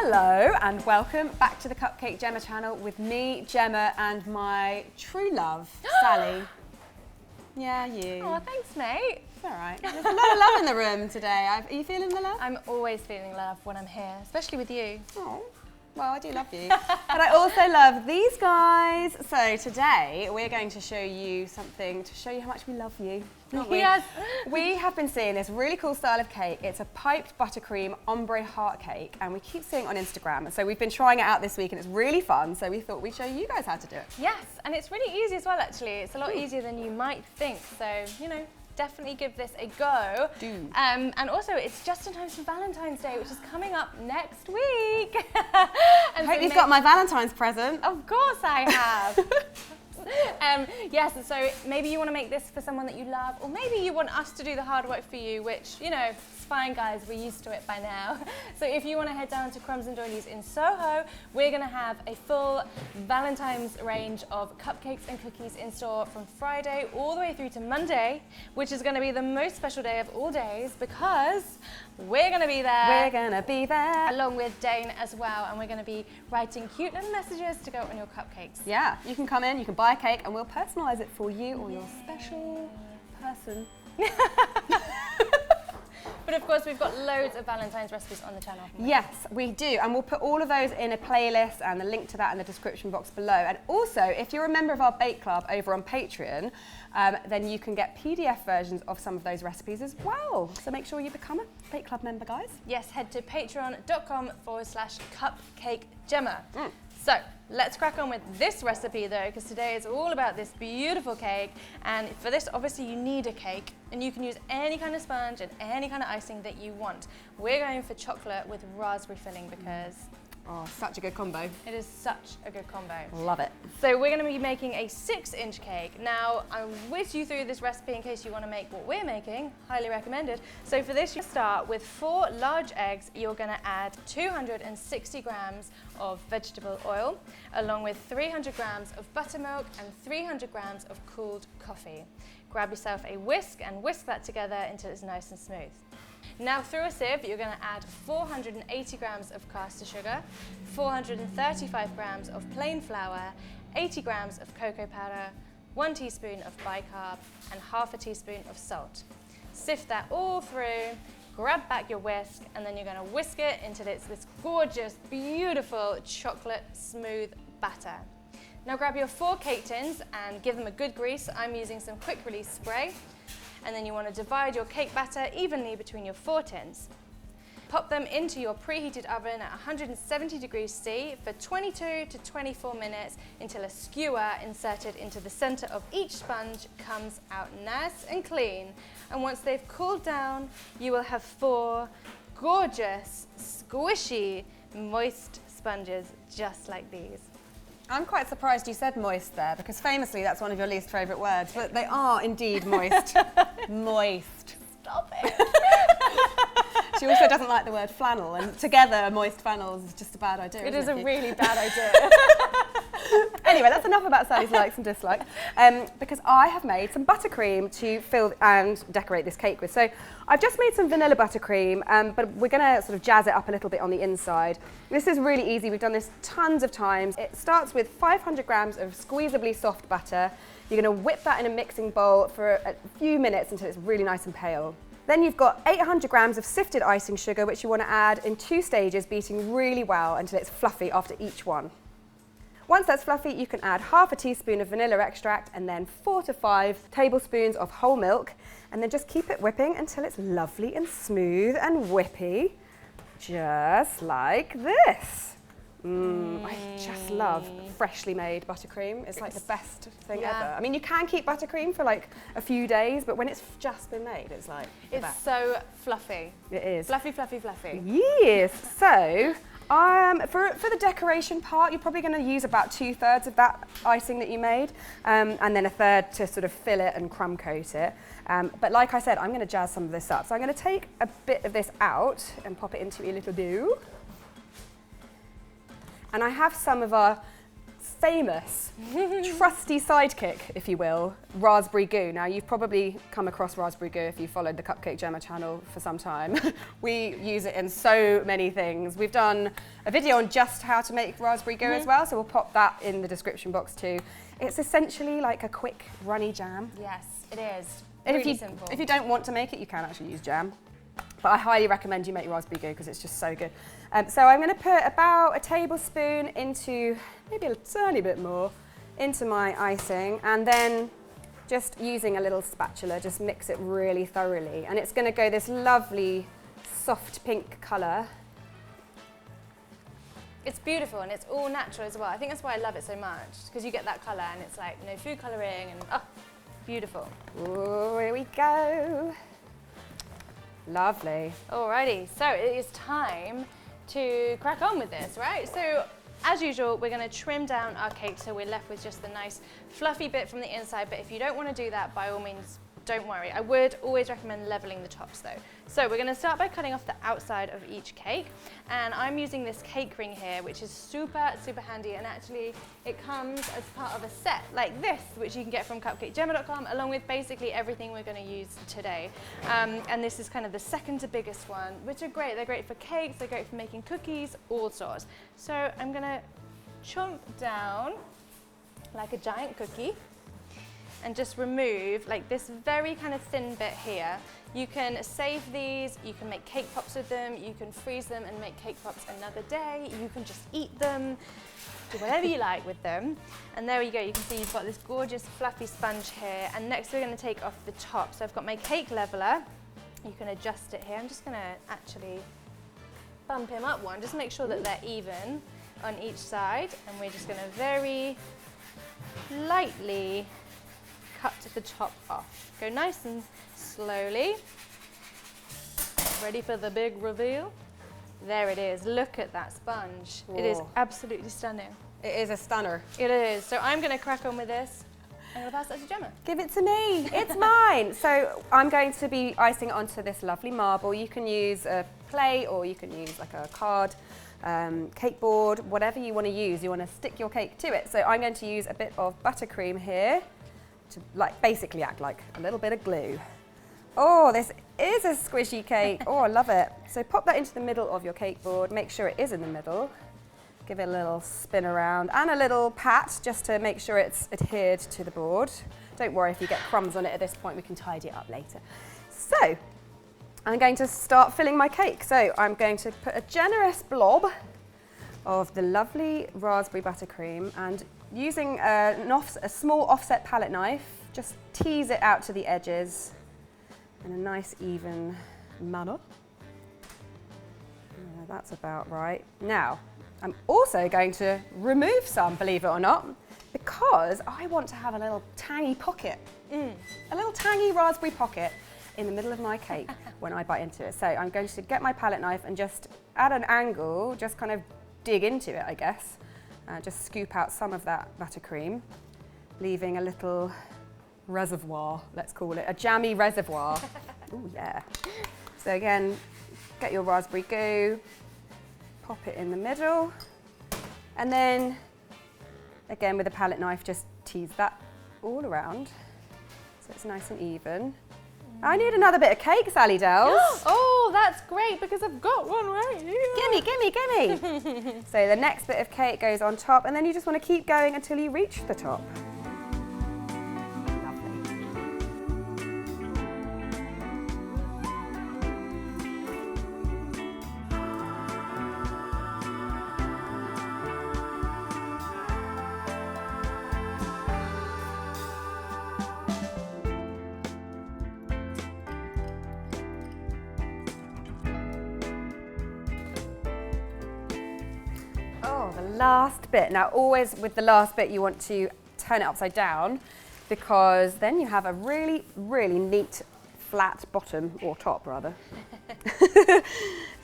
Hello and welcome back to the Cupcake Jemma channel with me, Jemma, and my true love, Sally. Yeah, you. Oh, thanks, mate. It's all right. There's a lot of love in the room today. Are you feeling the love? I'm always feeling love when I'm here, especially with you. Oh, well, I do love you. But I also love these guys. So today we're going to show you something to show you how much we love you. Yes. We have been seeing this really cool style of cake. It's a piped buttercream ombre heart cake, and we keep seeing it on Instagram. So we've been trying it out this week and it's really fun. So we thought we'd show you guys how to do it. Yes, and it's really easy as well, actually. It's a lot easier than you might think. So, you know, definitely give this a go. Do. And also, it's just in time for Valentine's Day, which is coming up next week. I hope you've got my Valentine's present. Of course I have. Yes, so maybe you want to make this for someone that you love, or maybe you want us to do the hard work for you, which, you know, it's fine, guys, we're used to it by now. So if you want to head down to Crumbs and Doilies in Soho, we're going to have a full Valentine's range of cupcakes and cookies in store from Friday all the way through to Monday, which is going to be the most special day of all days because we're going to be there. We're going to be there. Along with Dane as well, and we're going to be writing cute little messages to go on your cupcakes. Yeah, you can come in, you can buy a cake, and we'll personalise it for you or your special person. But of course, we've got loads of Valentine's recipes on the channel. Yes, we do, and we'll put all of those in a playlist and the link to that in the description box below. And also, if you're a member of our Bake Club over on Patreon, then you can get PDF versions of some of those recipes as well. So make sure you become a Bake Club member, guys. Yes, head to patreon.com/CupcakeJemma. So let's crack on with this recipe though, because today is all about this beautiful cake. And for this, obviously you need a cake, and you can use any kind of sponge and any kind of icing that you want. We're going for chocolate with raspberry filling because oh, such a good combo. It is such a good combo. Love it. So we're going to be making a 6-inch cake. Now, I'll whiz you through this recipe in case you want to make what we're making. Highly recommended. So for this, you start with 4 large eggs. You're going to add 260 grams of vegetable oil, along with 300 grams of buttermilk and 300 grams of cooled coffee. Grab yourself a whisk and whisk that together until it's nice and smooth. Now through a sieve, you're going to add 480 grams of caster sugar, 435 grams of plain flour, 80 grams of cocoa powder, 1 teaspoon of bicarb, and half a teaspoon of salt. Sift that all through, grab back your whisk, and then you're going to whisk it until it's this gorgeous, beautiful chocolate smooth batter. Now grab your 4 cake tins and give them a good grease. I'm using some quick release spray. And then you want to divide your cake batter evenly between your 4 tins. Pop them into your preheated oven at 170 degrees C for 22 to 24 minutes until a skewer inserted into the center of each sponge comes out nice and clean. And once they've cooled down, you will have 4 gorgeous, squishy, moist sponges just like these. I'm quite surprised you said moist there, because famously that's one of your least favourite words, but they are indeed moist. Moist. Stop it. She also doesn't like the word flannel, and together moist flannels is just a bad idea. It is a really bad idea. Anyway, that's enough about Sally's likes and dislikes, because I have made some buttercream to fill and decorate this cake with. So I've just made some vanilla buttercream, but we're going to sort of jazz it up a little bit on the inside. This is really easy. We've done this tons of times. It starts with 500 grams of squeezably soft butter. You're going to whip that in a mixing bowl for a few minutes until it's really nice and pale. Then you've got 800 grams of sifted icing sugar, which you want to add in 2 stages, beating really well until it's fluffy after each one. Once that's fluffy, you can add half a teaspoon of vanilla extract and then 4 to 5 tablespoons of whole milk, and then just keep it whipping until it's lovely and smooth and whippy, just like this. I just love freshly made buttercream. It's like the best thing ever. I mean, you can keep buttercream for like a few days, but when it's just been made, it's like the best. So fluffy. It is. Fluffy, fluffy, fluffy. Yes. So for the decoration part, you're probably going to use about 2/3 of that icing that you made, and then 1/3 to sort of fill it and crumb coat it. But like I said, I'm going to jazz some of this up. So I'm going to take a bit of this out and pop it into a little dough. And I have some of our famous, trusty sidekick, if you will, raspberry goo. Now, you've probably come across raspberry goo if you followed the Cupcake Jemma channel for some time. We use it in so many things. We've done a video on just how to make raspberry goo as well, so we'll pop that in the description box too. It's essentially like a quick, runny jam. Yes, it is. And Really simple. if you don't want to make it, you can actually use jam. But I highly recommend you make raspberry goo because it's just so good. So I'm going to put about a tablespoon into, maybe a tiny bit more, into my icing, and then just using a little spatula, just mix it really thoroughly. And it's going to go this lovely soft pink colour. It's beautiful and it's all natural as well. I think that's why I love it so much, because you get that colour and it's like no food colouring and beautiful. Ooh, here we go. Lovely. Alrighty, so it is time to crack on with this, right? So as usual, we're going to trim down our cake so we're left with just the nice fluffy bit from the inside, but if you don't want to do that, by all means, don't worry. I would always recommend leveling the tops though. So we're going to start by cutting off the outside of each cake, and I'm using this cake ring here, which is super, super handy, and actually it comes as part of a set like this, which you can get from CupcakeJemma.com, along with basically everything we're going to use today. And this is kind of the second to biggest one, which are great. They're great for cakes, they're great for making cookies, all sorts. So I'm going to chomp down like a giant cookie and just remove like this very kind of thin bit here. You can save these, you can make cake pops with them, you can freeze them and make cake pops another day, you can just eat them, do whatever you like with them. And there you go, you can see you've got this gorgeous fluffy sponge here, and next we're going to take off the top. So I've got my cake leveler, you can adjust it here. I'm just going to actually bump him up one, just make sure that they're even on each side, and we're just going to very lightly cut the top off. Go nice and slowly. Ready for the big reveal? There it is. Look at that sponge. Whoa. It is absolutely stunning. It is a stunner. It is. So I'm going to crack on with this. I'm going to pass that to Jemma. Give it to me. It's mine. So I'm going to be icing it onto this lovely marble. You can use a plate or you can use like a card, cake board, whatever you want to use. You want to stick your cake to it. So I'm going to use a bit of buttercream here to basically act like a little bit of glue. Oh, this is a squishy cake. Oh, I love it. So pop that into the middle of your cake board. Make sure it is in the middle. Give it a little spin around and a little pat just to make sure it's adhered to the board. Don't worry if you get crumbs on it at this point, we can tidy it up later. So I'm going to start filling my cake. So I'm going to put a generous blob of the lovely raspberry buttercream, and using a small offset palette knife, just tease it out to the edges in a nice even manner. Yeah, that's about right. Now, I'm also going to remove some, believe it or not, because I want to have a little tangy pocket, a little tangy raspberry pocket in the middle of my cake when I bite into it. So I'm going to get my palette knife and just at an angle, just kind of dig into it, I guess. Just scoop out some of that buttercream, leaving a little reservoir, let's call it, a jammy reservoir. Ooh, yeah. So again, get your raspberry goo, pop it in the middle, and then, again with a palette knife, just tease that all around so it's nice and even. I need another bit of cake, Sally Dells. Oh, that's great because I've got one right here. Gimme, gimme, gimme. So the next bit of cake goes on top, and then you just want to keep going until you reach the top. Oh, the last bit. Now, always with the last bit, you want to turn it upside down because then you have a really, really neat flat bottom, or top rather.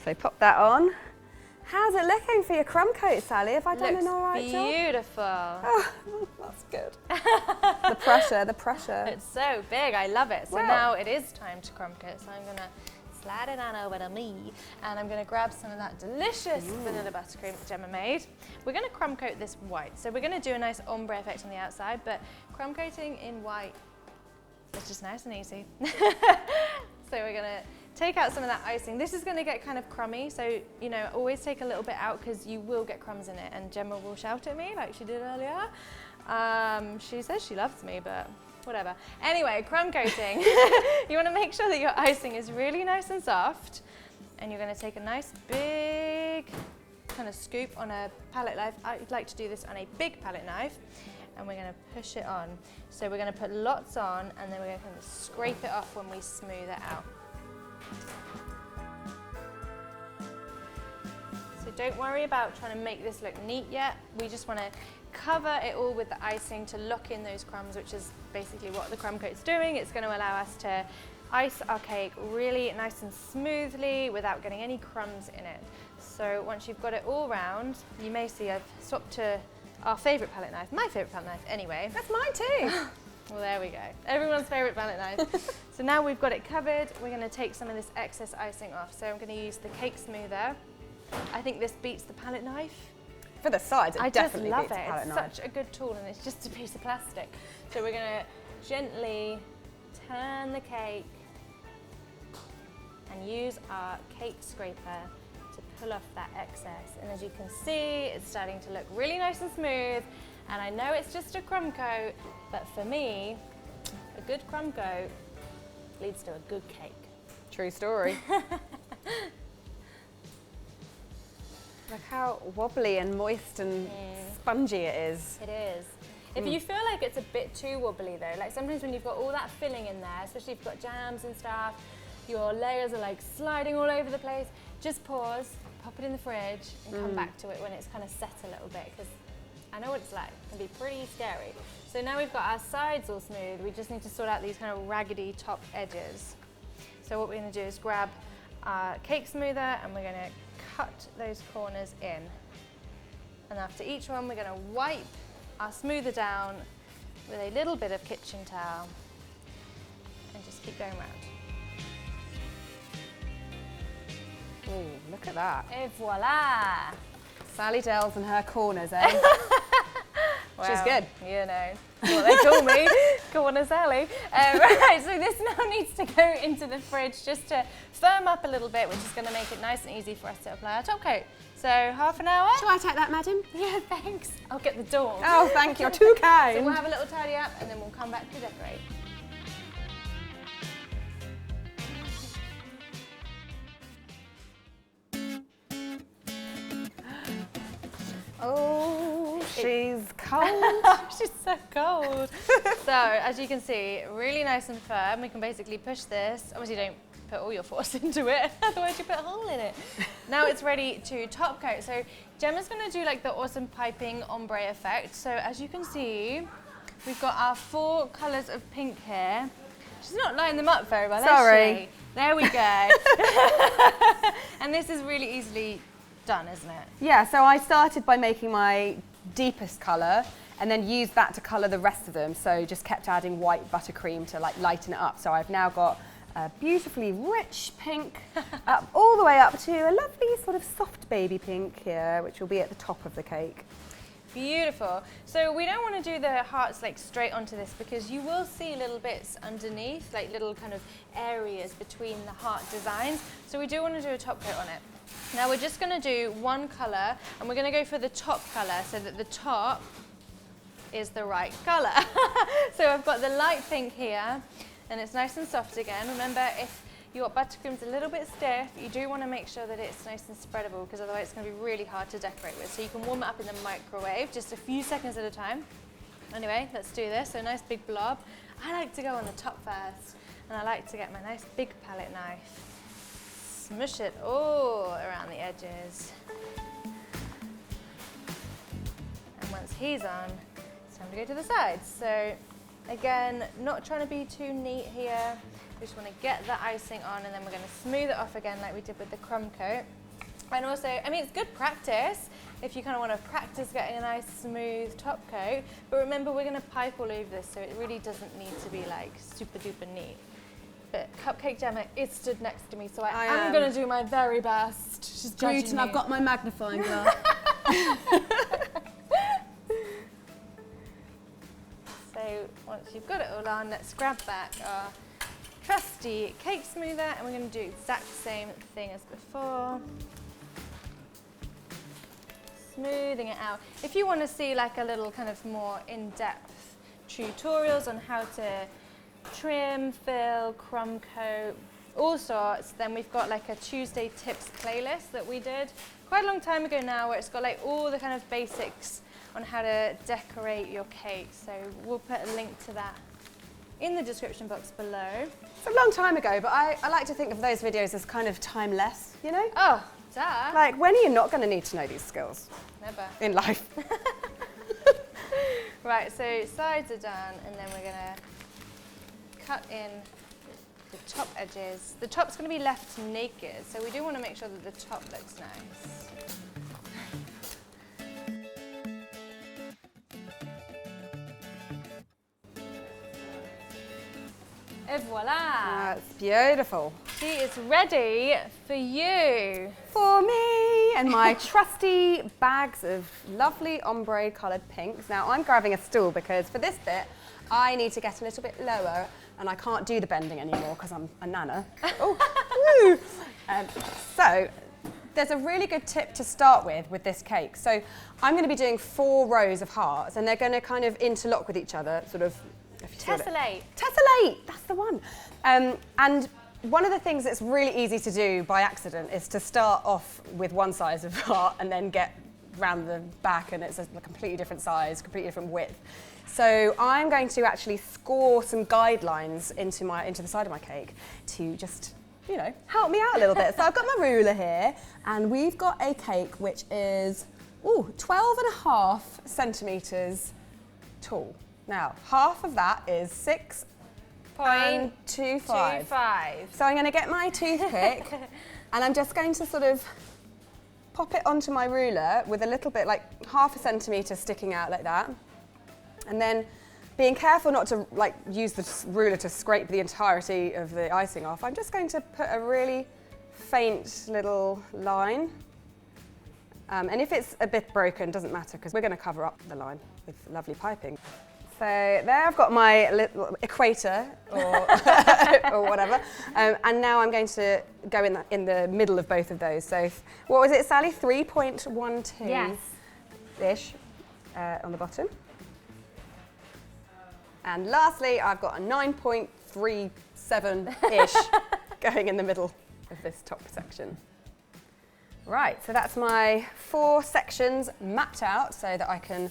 So pop that on. How's it looking for your crumb coat, Sally? Have I done an all right job? Beautiful. Oh, that's good. The pressure, the pressure. It's so big, I love it. So Wow. now it is time to crumb coat. So I'm gonna slide it on over to me. And I'm gonna grab some of that delicious vanilla buttercream that Jemma made. We're gonna crumb coat this white. So we're gonna do a nice ombre effect on the outside, but crumb coating in white is just nice and easy. So we're gonna take out some of that icing. This is gonna get kind of crummy, so you know, always take a little bit out because you will get crumbs in it, and Jemma will shout at me like she did earlier. She says she loves me, but whatever. Anyway, crumb coating. You wanna make sure that your icing is really nice and soft, and you're gonna take a nice big kind of scoop on a palette knife. I'd like to do this on a big palette knife, and we're gonna push it on. So we're gonna put lots on, and then we're gonna kind of scrape it off when we smooth it out. So don't worry about trying to make this look neat yet. We just want to cover it all with the icing to lock in those crumbs, which is basically what the crumb coat's doing. It's going to allow us to ice our cake really nice and smoothly without getting any crumbs in it. So once you've got it all round, you may see I've swapped to our favourite palette knife, my favourite palette knife anyway. That's mine too. Well, there we go. Everyone's favourite palette knife. So now we've got it covered, we're going to take some of this excess icing off. So I'm going to use the cake smoother. I think this beats the palette knife. For the sides, it definitely just love beats the it. palette It's knife. such a good tool, and it's just a piece of plastic. So we're going to gently turn the cake and use our cake scraper to pull off that excess. And as you can see, it's starting to look really nice and smooth. And I know it's just a crumb coat, but for me, a good crumb coat leads to a good cake. True story. Look how wobbly and moist and spongy it is. It is. If you feel like it's a bit too wobbly though, like sometimes when you've got all that filling in there, especially if you've got jams and stuff, your layers are like sliding all over the place, just pause, pop it in the fridge and come back to it when it's kind of set a little bit, because I know what it's like. It can be pretty scary. So now we've got our sides all smooth, we just need to sort out these kind of raggedy top edges. So what we're going to do is grab our cake smoother and we're going to cut those corners in. And after each one, we're going to wipe our smoother down with a little bit of kitchen towel and just keep going round. Oh, look at that. Et voila! Sally Dells and her corners, eh? Well, she's good. You know what they call me, Corner Sally. Right, so this now needs to go into the fridge just to firm up a little bit, which is going to make it nice and easy for us to apply our top coat. So half an hour. Shall I take that, madam? Yeah, thanks. I'll get the door. Oh, thank you. You're too kind. So we'll have a little tidy up and then we'll come back to decorate. Oh, she's cold. She's so cold. So as you can see, really nice and firm. We can basically push this. Obviously don't put all your force into it, otherwise you put a hole in it. Now it's ready to top coat. So Jemma's going to do like the awesome piping ombre effect. So as you can see, we've got our 4 colours of pink here. She's not lining them up very well, Sorry. is she? There we go. And this is really easily done, isn't it? Yeah, so I started by making my deepest colour and then used that to colour the rest of them. So just kept adding white buttercream to like lighten it up. So I've now got a beautifully rich pink up all the way up to a lovely sort of soft baby pink here, which will be at the top of the cake. Beautiful. So we don't want to do the hearts like straight onto this because you will see little bits underneath, like little kind of areas between the heart designs. So we do want to do a top coat on it. Now we're just going to do one colour and we're going to go for the top colour so that the top is the right colour. So I've got the light pink here and it's nice and soft again. Remember, if your buttercream's a little bit stiff, you do want to make sure that it's nice and spreadable because otherwise it's going to be really hard to decorate with. So you can warm it up in the microwave just a few seconds at a time. Anyway, let's do this. So a nice big blob. I like to go on the top first and I like to get my nice big palette knife. Smush it all around the edges. And once he's on, it's time to go to the sides. So again, not trying to be too neat here. We just want to get the icing on and then we're going to smooth it off again like we did with the crumb coat. And also, I mean, it's good practice if you kind of want to practice getting a nice smooth top coat. But remember, we're going to pipe all over this, so it really doesn't need to be like super duper neat. But Cupcake Jemma is stood next to me, so I am. am going to do my very best. She's judging and me. I've got my magnifying glass. So once you've got it all on, let's grab back our trusty cake smoother, and we're going to do the exact same thing as before. Smoothing it out. If you want to see like a little kind of more in-depth tutorials on how to trim, fill, crumb coat, all sorts, then we've got like a Tuesday tips playlist that we did quite a long time ago now, where it's got like all the kind of basics on how to decorate your cake. So we'll put a link to that in the description box below. It's a long time ago, but I like to think of those videos as kind of timeless, you know? Oh, duh. Like, when are you not going to need to know these skills? Never. In life. Right, so sides are done, and then we're going to cut in the top edges. The top's going to be left naked, so we do want to make sure that the top looks nice. Et voila! That's beautiful. She is ready for you. For me and my trusty bags of lovely ombre coloured pinks. Now I'm grabbing a stool because for this bit I need to get a little bit lower, and I can't do the bending anymore because I'm a nana. Oh, woo. So there's a really good tip to start with this cake. So I'm going to be doing 4 rows of hearts, and they're going to kind of interlock with each other, sort of. Tessellate. Tessellate, that's the one. And one of the things that's really easy to do by accident is to start off with one size of heart and then get round the back and it's a completely different size, completely different width. So I'm going to actually score some guidelines into the side of my cake to just, you know, help me out a little bit. So I've got my ruler here, and we've got a cake which is 12.5 centimetres tall. Now, half of that is 6.25. So I'm going to get my toothpick and I'm just going to sort of pop it onto my ruler with a little bit, like half a centimetre sticking out like that. And then being careful not to like use the ruler to scrape the entirety of the icing off, I'm just going to put a really faint little line. And if it's a bit broken, doesn't matter, because we're going to cover up the line with lovely piping. So there I've got my little equator, or, or whatever, and now I'm going to go in the middle of both of those. So what was it, Sally? 3.12? Yes. Ish on the bottom. And lastly, I've got a 9.37-ish going in the middle of this top section. Right, so that's my 4 sections mapped out so that I can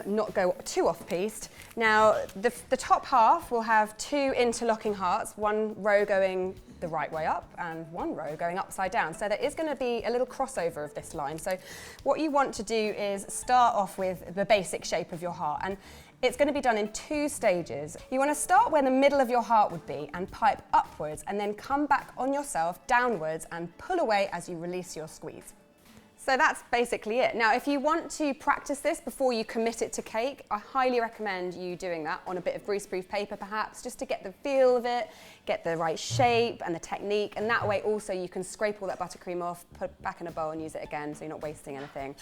not go too off-piste. Now, the top half will have 2 interlocking hearts, 1 row going the right way up and 1 row going upside down. So there is going to be a little crossover of this line. So what you want to do is start off with the basic shape of your heart, and it's going to be done in 2 stages. You want to start where the middle of your heart would be and pipe upwards, and then come back on yourself downwards and pull away as you release your squeeze. So that's basically it. Now, if you want to practice this before you commit it to cake, I highly recommend you doing that on a bit of greaseproof paper perhaps, just to get the feel of it, get the right shape and the technique, and that way also you can scrape all that buttercream off, put it back in a bowl and use it again so you're not wasting anything.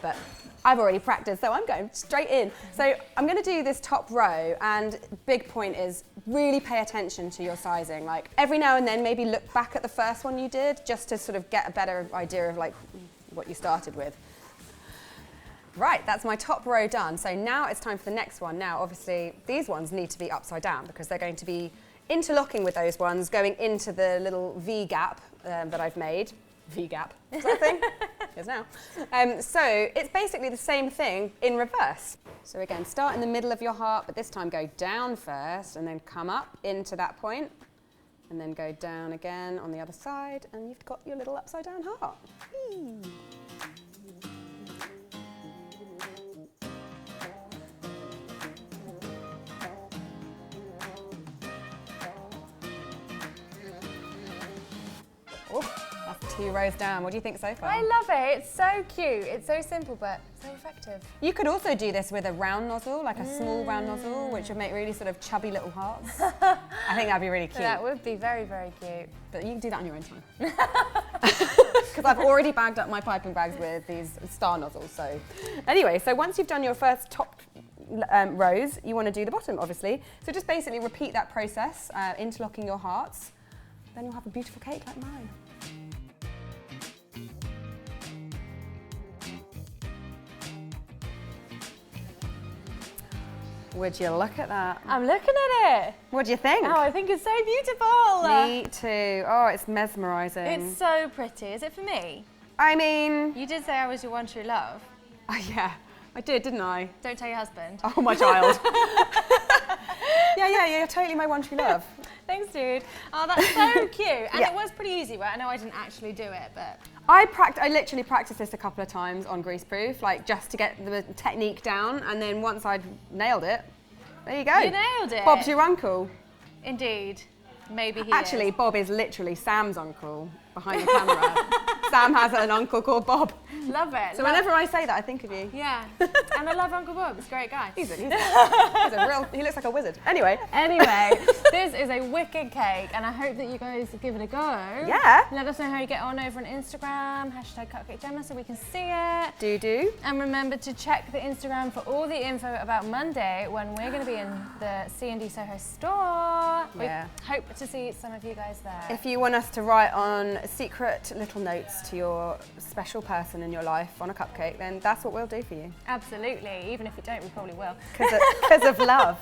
But I've already practiced, so I'm going straight in. So I'm going to do this top row, and big point is really pay attention to your sizing. Like every now and then maybe look back at the first one you did just to sort of get a better idea of like what you started with. Right, that's my top row done. So now it's time for the next one. Now, obviously, these ones need to be upside down because they're going to be interlocking with those ones going into the little V gap that I've made. V gap, is that a thing? Yes, now. So it's basically the same thing in reverse. So again, start in the middle of your heart, but this time go down first and then come up into that point. And then go down again on the other side, and you've got your little upside down heart. Whee! Oh, that's 2 rows down. What do you think so far? I love it. It's so cute. It's so simple, but so effective. You could also do this with a round nozzle, like a small round nozzle, which would make really sort of chubby little hearts. I think that'd be really cute. That would be very, very cute. But you can do that on your own time. Because I've already bagged up my piping bags with these star nozzles. So anyway, so once you've done your first top rows, you want to do the bottom, obviously. So just basically repeat that process, interlocking your hearts. Then you'll have a beautiful cake like mine. Would you look at that? I'm looking at it. What do you think? Oh, I think it's so beautiful. Me too. Oh, it's mesmerising. It's so pretty. Is it for me? I mean... You did say I was your one true love. Oh, yeah, I did, didn't I? Don't tell your husband. Oh, my child. yeah, you're totally my one true love. Thanks, dude. Oh, that's so cute. And it was pretty easy, right? I know I didn't actually do it, but... I literally practiced this a couple of times on greaseproof, like just to get the technique down, and then once I'd nailed it, there you go. You nailed it. Bob's your uncle. Indeed. Maybe he Actually, is. Bob is literally Sam's uncle behind the camera. Sam has an uncle called Bob. Love it. So whenever I say that, I think of you. Yeah. And I love Uncle Bob. He's a great guy. He's a real, he looks like a wizard. Anyway, this is a wicked cake, and I hope that you guys give it a go. Yeah. Let us know how you get on over on Instagram, #CupcakeJemma, so we can see it. Do. And remember to check the Instagram for all the info about Monday when we're going to be in the C&D Soho store. Yeah. We hope to see some of you guys there. If you want us to write on secret little notes to your special person in your life on a cupcake, then that's what we'll do for you. Absolutely. Even if we don't, we probably will. Because of love.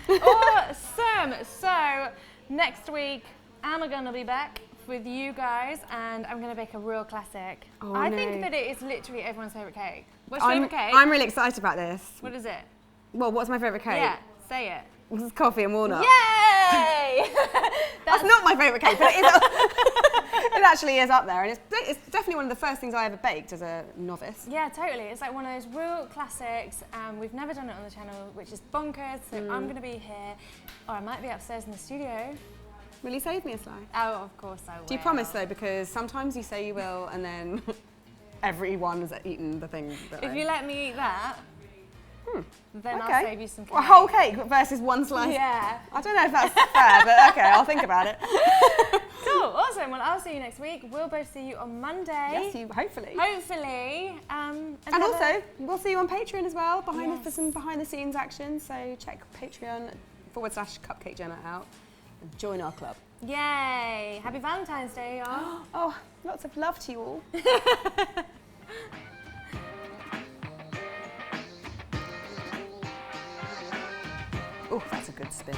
Awesome. So next week, I'm going to be back with you guys, and I'm going to bake a real classic. Oh, I no. think that it is literally everyone's favourite cake. What's your favourite cake? I'm really excited about this. What is it? Well, what's my favourite cake? Yeah, say it. This is coffee and walnut. Yay! That's not my favourite cake, but it is it actually is up there, and it's definitely one of the first things I ever baked as a novice. Yeah, totally. It's like one of those real classics. We've never done it on the channel, which is bonkers. So I'm going to be here, or I might be upstairs in the studio. Will you save me a slice? Oh, of course I will. Do you promise though? Because sometimes you say you will, and then everyone has eaten the thing. If you let me eat that, then Okay. I'll save you some cake. A whole cake versus one slice. Yeah. I don't know if that's fair, but okay, I'll think about it. Cool, awesome. Well, I'll see you next week. We'll both see you on Monday. Yes, you hopefully. Hopefully. And also, we'll see you on Patreon as well, for some behind the scenes action. So check Patreon.com/CupcakeJemma out and join our club. Yay! Happy Valentine's Day, y'all. Oh, lots of love to you all. Oh, that's a good spin.